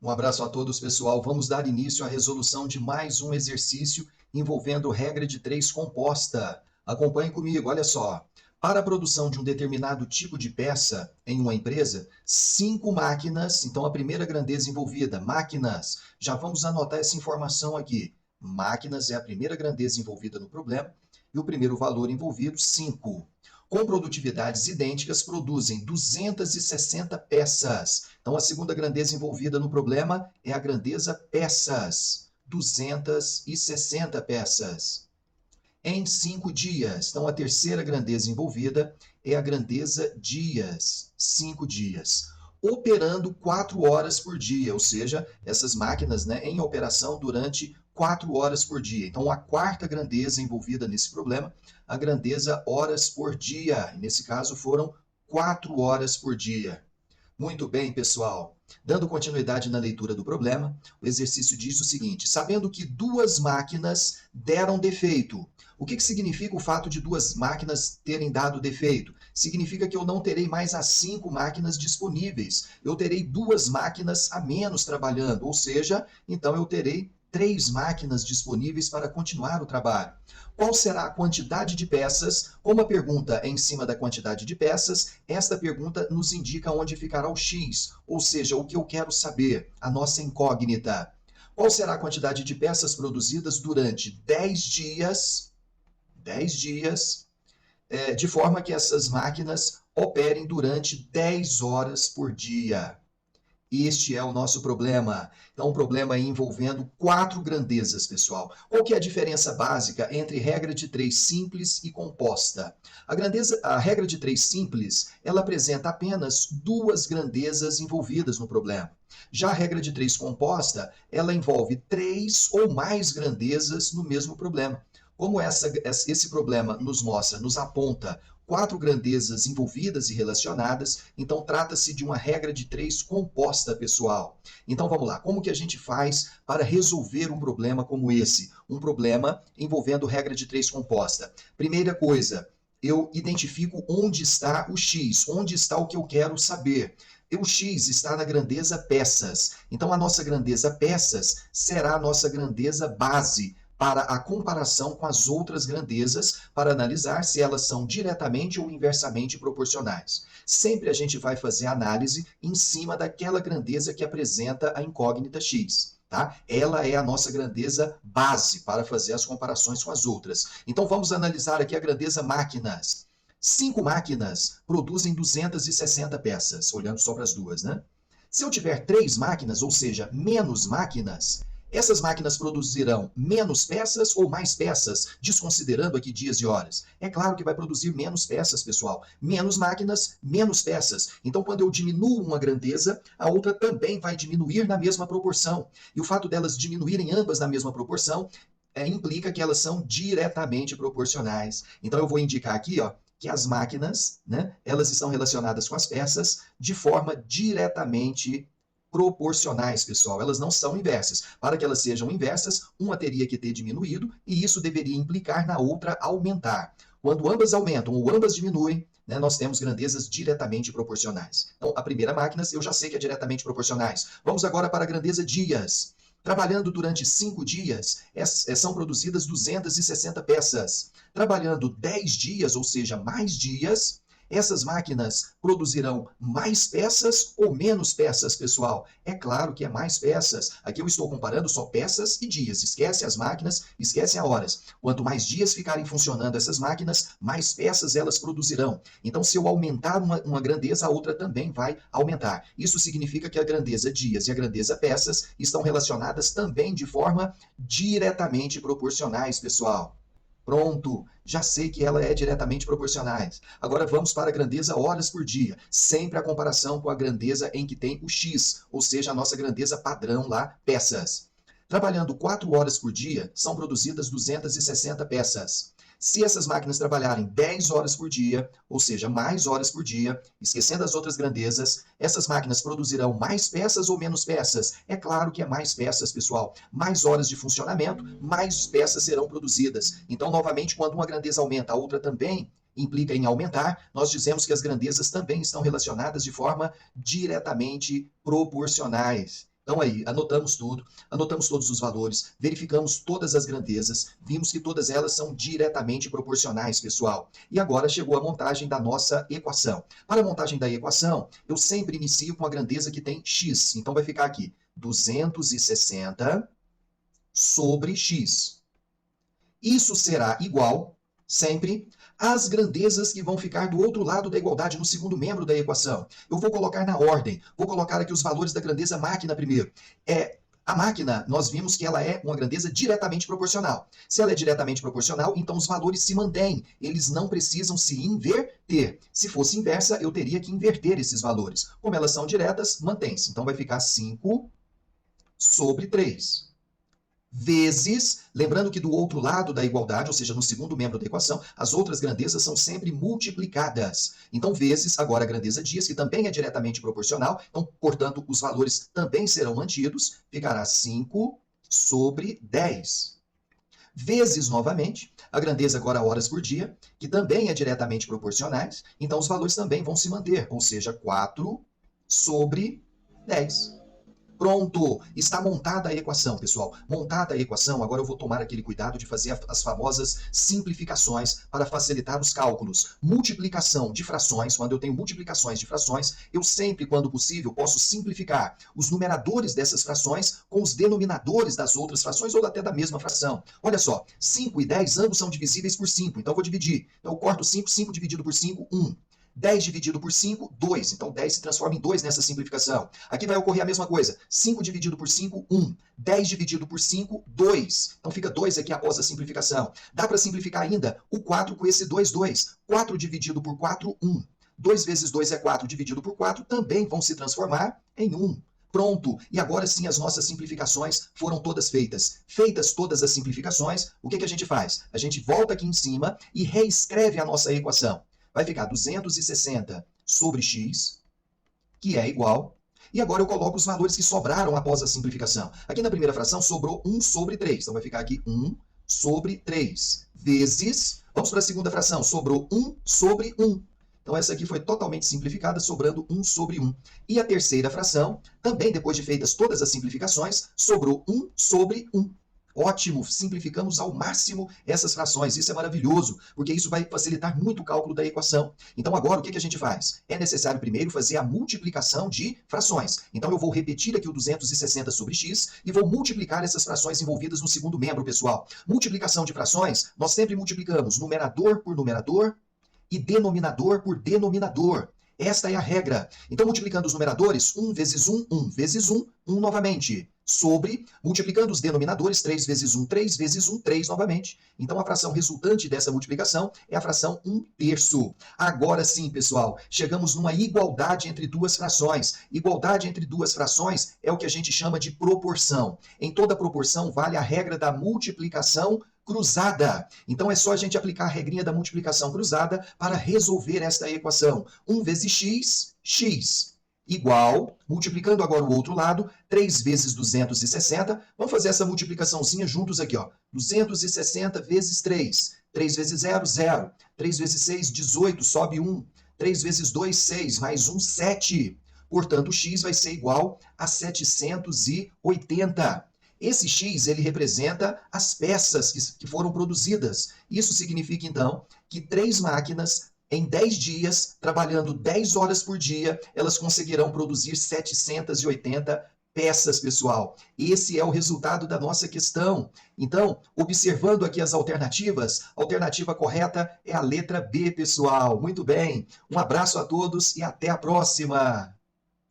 Um abraço a todos, pessoal. Vamos dar início à resolução de mais um exercício envolvendo regra de 3 composta. Acompanhe comigo, olha só. Para a produção de um determinado tipo de peça em uma empresa, 5 máquinas, então a primeira grandeza envolvida, máquinas. Já vamos anotar essa informação aqui. Máquinas é a primeira grandeza envolvida no problema e o primeiro valor envolvido, 5. Com produtividades idênticas, produzem 260 peças. Então, a segunda grandeza envolvida no problema é a grandeza peças. 260 peças. Em 5 dias. Então, a terceira grandeza envolvida é a grandeza dias. 5 dias. Operando 4 horas por dia, ou seja, essas máquinas, em operação durante 4 horas por dia. Então, a quarta grandeza envolvida nesse problema, a grandeza horas por dia. Nesse caso, foram 4 horas por dia. Muito bem, pessoal. Dando continuidade na leitura do problema, o exercício diz o seguinte: sabendo que 2 máquinas deram defeito. O que significa o fato de 2 máquinas terem dado defeito? Significa que eu não terei mais as 5 máquinas disponíveis. Eu terei 2 máquinas a menos trabalhando, ou seja, então eu terei 3 máquinas disponíveis para continuar o trabalho. Qual será a quantidade de peças? Como a pergunta é em cima da quantidade de peças, esta pergunta nos indica onde ficará o X, ou seja, o que eu quero saber, a nossa incógnita. Qual será a quantidade de peças produzidas durante 10 dias, de forma que essas máquinas operem durante 10 horas por dia? Este é o nosso problema. Então, um problema envolvendo 4 grandezas, pessoal. Qual que é a diferença básica entre regra de 3 simples e composta? A regra de 3 simples, ela apresenta apenas 2 grandezas envolvidas no problema. Já a regra de 3 composta, ela envolve 3 ou mais grandezas no mesmo problema. Como esse problema nos aponta 4 grandezas envolvidas e relacionadas, então trata-se de uma regra de 3 composta, pessoal. Então vamos lá, como que a gente faz para resolver um problema como esse? Um problema envolvendo regra de 3 composta. Primeira coisa, eu identifico onde está o X, onde está o que eu quero saber. O X está na grandeza peças. Então a nossa grandeza peças será a nossa grandeza base para a comparação com as outras grandezas, para analisar se elas são diretamente ou inversamente proporcionais. Sempre a gente vai fazer análise em cima daquela grandeza que apresenta a incógnita X. Tá? Ela é a nossa grandeza base para fazer as comparações com as outras. Então vamos analisar aqui a grandeza máquinas. 5 máquinas produzem 260 peças, olhando só para as duas, né? Se eu tiver 3 máquinas, ou seja, menos máquinas, essas máquinas produzirão menos peças ou mais peças, desconsiderando aqui dias e horas? É claro que vai produzir menos peças, pessoal. Menos máquinas, menos peças. Então, quando eu diminuo uma grandeza, a outra também vai diminuir na mesma proporção. E o fato delas diminuírem ambas na mesma proporção implica que elas são diretamente proporcionais. Então, eu vou indicar aqui, que as máquinas, elas estão relacionadas com as peças de forma diretamente proporcionais, pessoal. Elas não são inversas. Para que elas sejam inversas, uma teria que ter diminuído e isso deveria implicar na outra aumentar. Quando ambas aumentam ou ambas diminuem, nós temos grandezas diretamente proporcionais. Então, a primeira máquina eu já sei que é diretamente proporcionais. Vamos agora para a grandeza dias. Trabalhando durante 5 dias, são produzidas 260 peças. Trabalhando 10 dias, ou seja, mais dias, essas máquinas produzirão mais peças ou menos peças, pessoal? É claro que é mais peças. Aqui eu estou comparando só peças e dias. Esquece as máquinas, esquece as horas. Quanto mais dias ficarem funcionando essas máquinas, mais peças elas produzirão. Então, se eu aumentar uma grandeza, a outra também vai aumentar. Isso significa que a grandeza dias e a grandeza peças estão relacionadas também de forma diretamente proporcionais, pessoal. Pronto, já sei que ela é diretamente proporcionais. Agora vamos para a grandeza horas por dia. Sempre a comparação com a grandeza em que tem o X, ou seja, a nossa grandeza padrão lá, peças. Trabalhando 4 horas por dia, são produzidas 260 peças. Se essas máquinas trabalharem 10 horas por dia, ou seja, mais horas por dia, esquecendo as outras grandezas, essas máquinas produzirão mais peças ou menos peças? É claro que é mais peças, pessoal. Mais horas de funcionamento, mais peças serão produzidas. Então, novamente, quando uma grandeza aumenta, a outra também implica em aumentar, nós dizemos que as grandezas também estão relacionadas de forma diretamente proporcionais. Então aí, anotamos tudo, anotamos todos os valores, verificamos todas as grandezas, vimos que todas elas são diretamente proporcionais, pessoal. E agora chegou a montagem da nossa equação. Para a montagem da equação, eu sempre inicio com a grandeza que tem x. Então vai ficar aqui 260 sobre x. Isso será igual, sempre, às grandezas que vão ficar do outro lado da igualdade, no segundo membro da equação. Eu vou colocar na ordem, vou colocar aqui os valores da grandeza máquina primeiro. A máquina, nós vimos que ela é uma grandeza diretamente proporcional. Se ela é diretamente proporcional, então os valores se mantêm. Eles não precisam se inverter. Se fosse inversa, eu teria que inverter esses valores. Como elas são diretas, mantém-se. Então vai ficar 5 sobre 3. Vezes, lembrando que do outro lado da igualdade, ou seja, no segundo membro da equação, as outras grandezas são sempre multiplicadas. Então, vezes, agora a grandeza diz que também é diretamente proporcional, então, portanto, os valores também serão mantidos, ficará 5 sobre 10. Vezes, novamente, a grandeza agora horas por dia, que também é diretamente proporcionais, então os valores também vão se manter, ou seja, 4 sobre 10. Pronto, está montada a equação, pessoal. Montada a equação, agora eu vou tomar aquele cuidado de fazer as famosas simplificações para facilitar os cálculos. Multiplicação de frações, quando eu tenho multiplicações de frações, eu sempre, quando possível, posso simplificar os numeradores dessas frações com os denominadores das outras frações ou até da mesma fração. Olha só, 5 e 10 ambos são divisíveis por 5, então eu vou dividir. Então eu corto 5, 5 dividido por 5, 1. 10 dividido por 5, 2. Então, 10 se transforma em 2 nessa simplificação. Aqui vai ocorrer a mesma coisa. 5 dividido por 5, 1. 10 dividido por 5, 2. Então, fica 2 aqui após a simplificação. Dá para simplificar ainda o 4 com esse 2, 2. 4 dividido por 4, 1. 2 vezes 2 é 4, dividido por 4, também vão se transformar em 1. Pronto, e agora sim as nossas simplificações foram todas feitas. Feitas todas as simplificações, o que a gente faz? A gente volta aqui em cima e reescreve a nossa equação. Vai ficar 260 sobre x, que é igual. E agora eu coloco os valores que sobraram após a simplificação. Aqui na primeira fração sobrou 1 sobre 3. Então vai ficar aqui 1 sobre 3 vezes... Vamos para a segunda fração. Sobrou 1 sobre 1. Então essa aqui foi totalmente simplificada, sobrando 1 sobre 1. E a terceira fração, também depois de feitas todas as simplificações, sobrou 1 sobre 1. Ótimo, simplificamos ao máximo essas frações. Isso é maravilhoso, porque isso vai facilitar muito o cálculo da equação. Então agora o que a gente faz? É necessário primeiro fazer a multiplicação de frações. Então eu vou repetir aqui o 260 sobre x e vou multiplicar essas frações envolvidas no segundo membro, pessoal. Multiplicação de frações, nós sempre multiplicamos numerador por numerador e denominador por denominador. Esta é a regra. Então, multiplicando os numeradores, 1 vezes 1, 1 vezes 1, 1 novamente. Sobre, multiplicando os denominadores, 3 vezes 1, 3 vezes 1, 3 novamente. Então, a fração resultante dessa multiplicação é a fração 1/3. Agora sim, pessoal, chegamos numa igualdade entre duas frações. Igualdade entre duas frações é o que a gente chama de proporção. Em toda proporção, vale a regra da multiplicação cruzada. Então é só a gente aplicar a regrinha da multiplicação cruzada para resolver esta equação. 1 vezes x, x, igual, multiplicando agora o outro lado, 3 vezes 260. Vamos fazer essa multiplicaçãozinha juntos aqui, ó. 260 vezes 3. 3 vezes 0, 0. 3 vezes 6, 18, sobe 1. 3 vezes 2, 6, mais 1, 7. Portanto, x vai ser igual a 780. Esse x, ele representa as peças que foram produzidas. Isso significa, então, que 3 máquinas, em 10 dias, trabalhando 10 horas por dia, elas conseguirão produzir 780 peças, pessoal. Esse é o resultado da nossa questão. Então, observando aqui as alternativas, a alternativa correta é a letra B, pessoal. Muito bem. Um abraço a todos e até a próxima.